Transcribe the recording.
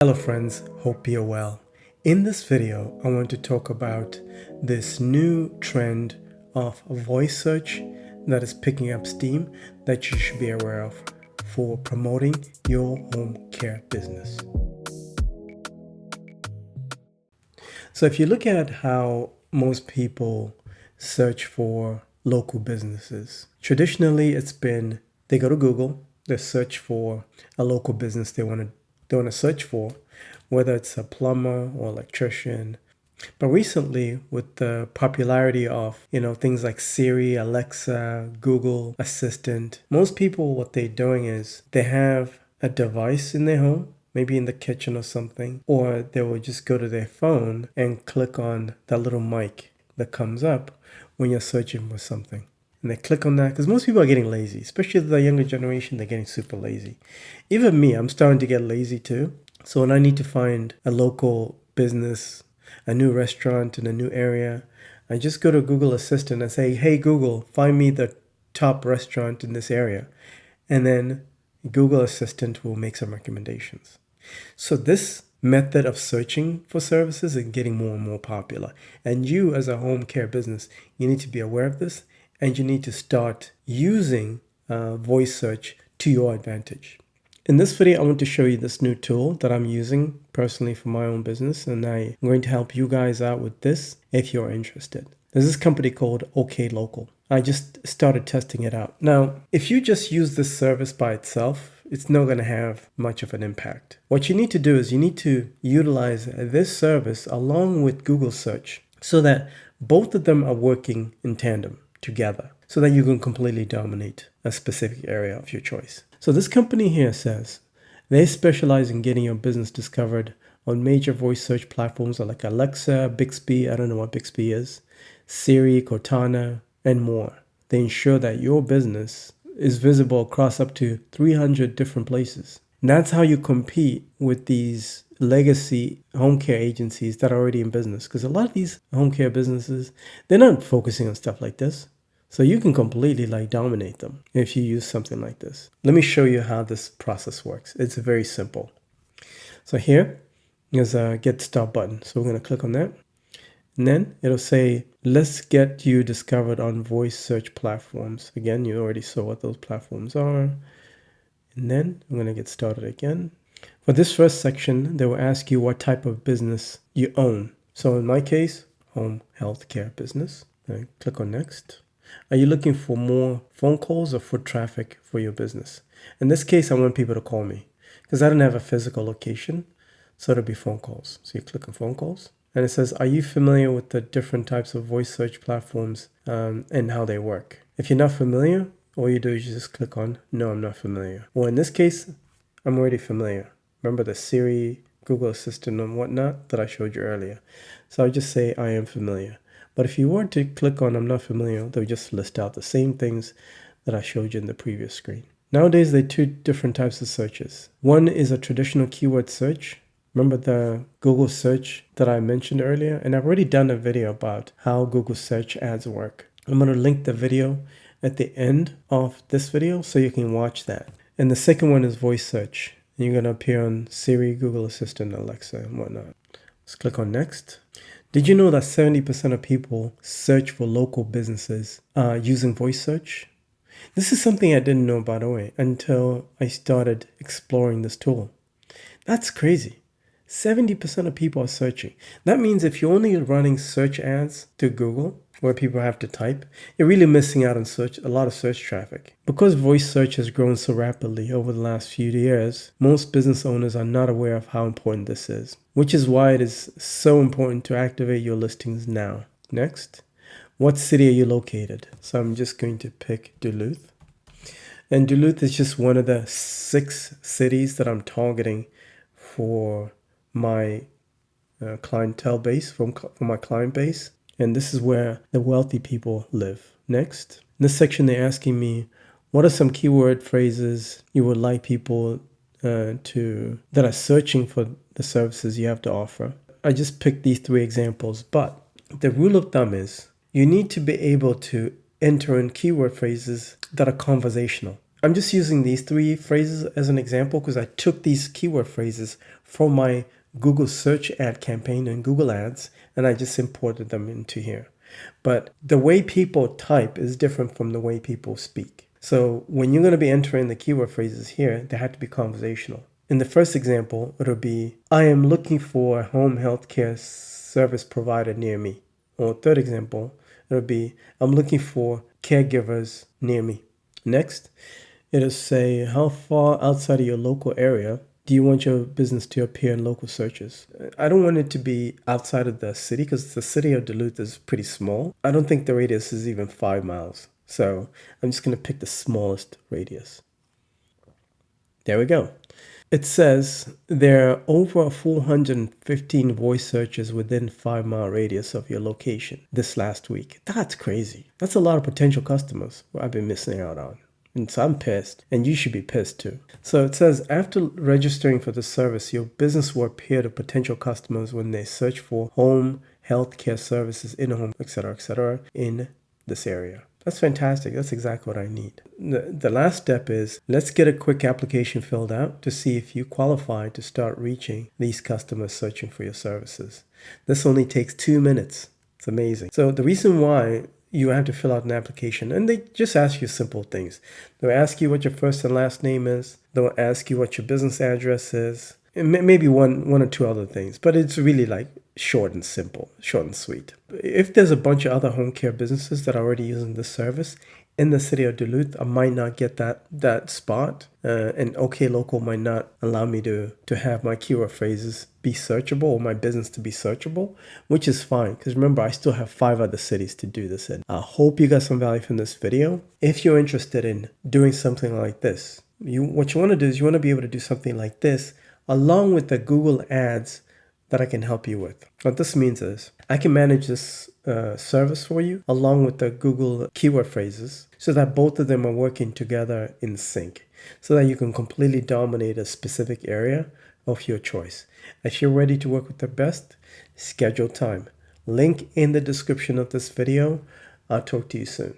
Hello friends, hope you're well. In this video, I want to talk about this new trend of voice search that is picking up steam that you should be aware of for promoting your home care business. So if you look at how most people search for local businesses, traditionally it's been they go to Google, they search for a local business they want to search for, whether it's a plumber or electrician. But recently, with the popularity of things like Siri, Alexa, Google Assistant, most people what they're doing is they have a device in their home, maybe in the kitchen or something, or they will just go to their phone and click on that little mic that comes up when you're searching for something. And they click on that because most people are getting lazy, especially the younger generation. They're getting super lazy. Even me, I'm starting to get lazy too. So when I need to find a local business, a new restaurant in a new area, I just go to Google Assistant and say, hey, Google, find me the top restaurant in this area. And then Google Assistant will make some recommendations. So this method of searching for services is getting more and more popular. And you as a home care business, you need to be aware of this and you need to start using voice search to your advantage. In this video, I want to show you this new tool that I'm using personally for my own business, and I'm going to help you guys out with this if you're interested. There's this company called OK Local. I just started testing it out. Now, if you just use this service by itself, it's not going to have much of an impact. What you need to do is you need to utilize this service along with Google search so that both of them are working in tandem together so that you can completely dominate a specific area of your choice. So this company here says they specialize in getting your business discovered on major voice search platforms like Alexa, Bixby, I don't know what Bixby is, Siri, Cortana, and more. They ensure that your business is visible across up to 300 different places. And that's how you compete with these legacy home care agencies that are already in business. Because a lot of these home care businesses, they're not focusing on stuff like this. So you can completely dominate them if you use something like this. Let me show you how this process works. It's very simple. So here is a get start button. So we're going to click on that. And then it'll say, let's get you discovered on voice search platforms. Again, you already saw what those platforms are. And then I'm going to get started again. For this first section, they will ask you what type of business you own. So in my case, home healthcare business. I click on next. Are you looking for more phone calls or foot traffic for your business? In this case, I want people to call me because I don't have a physical location. So it'll be phone calls. So you click on phone calls. And it says, are you familiar with the different types of voice search platforms and how they work? If you're not familiar, all you do is you just click on, no, I'm not familiar. Well, in this case, I'm already familiar. Remember the Siri, Google Assistant and whatnot that I showed you earlier. So I'll just say I am familiar. But if you were to click on I'm not familiar, they'll just list out the same things that I showed you in the previous screen. Nowadays, there are two different types of searches. One is a traditional keyword search. Remember the Google search that I mentioned earlier? And I've already done a video about how Google search ads work. I'm going to link the video at the end of this video so you can watch that. And the second one is voice search. You're going to appear on Siri, Google Assistant, Alexa, and whatnot. Let's click on next. Did you know that 70% of people search for local businesses using voice search? This is something I didn't know, by the way, until I started exploring this tool. That's crazy. 70% of people are searching. That means if you're only running search ads to Google, where people have to type, you're really missing out on a lot of search traffic. Because voice search has grown so rapidly over the last few years, most business owners are not aware of how important this is, which is why it is so important to activate your listings now. Next, what city are you located? So I'm just going to pick Duluth. And Duluth is just one of the 6 cities that I'm targeting for my clientele base, for my client base. And this is where the wealthy people live. Next, in this section, they're asking me, what are some keyword phrases you would like people that are searching for the services you have to offer? I just picked these 3 examples, but the rule of thumb is you need to be able to enter in keyword phrases that are conversational. I'm just using these 3 phrases as an example because I took these keyword phrases from my Google search ad campaign and Google Ads, and I just imported them into here. But the way people type is different from the way people speak. So when you're going to be entering the keyword phrases here, they have to be conversational. In the first example, it'll be, I am looking for a home healthcare service provider near me. Or third example, it'll be, I'm looking for caregivers near me. Next, it'll say, how far outside of your local area do you want your business to appear in local searches? I don't want it to be outside of the city because the city of Duluth is pretty small. I don't think the radius is even 5 miles. So I'm just going to pick the smallest radius. There we go. It says there are over 415 voice searches within 5 mile radius of your location this last week. That's crazy. That's a lot of potential customers who I've been missing out on. And so I'm pissed, and you should be pissed too. So it says after registering for the service, your business will appear to potential customers when they search for home healthcare services, in-home, etc., in this area. That's fantastic. That's exactly what I need. The last step is let's get a quick application filled out to see if you qualify to start reaching these customers searching for your services. This only takes 2 minutes. It's amazing. So the reason why you have to fill out an application, and they just ask you simple things. They'll ask you what your first and last name is. They'll ask you what your business address is. And maybe one or two other things, but it's really like short and simple, short and sweet. If there's a bunch of other home care businesses that are already using this service in the city of Duluth, I might not get that spot, and OK Local might not allow me to have my keyword phrases be searchable or my business to be searchable, which is fine because remember I still have 5 other cities to do this in. I hope you got some value from this video. If you're interested in doing something like this, what you want to do is you want to be able to do something like this along with the Google Ads that I can help you with. What this means is I can manage this service for you along with the Google keyword phrases so that both of them are working together in sync so that you can completely dominate a specific area of your choice. If you're ready to work with the best, schedule time. Link in the description of this video. I'll talk to you soon.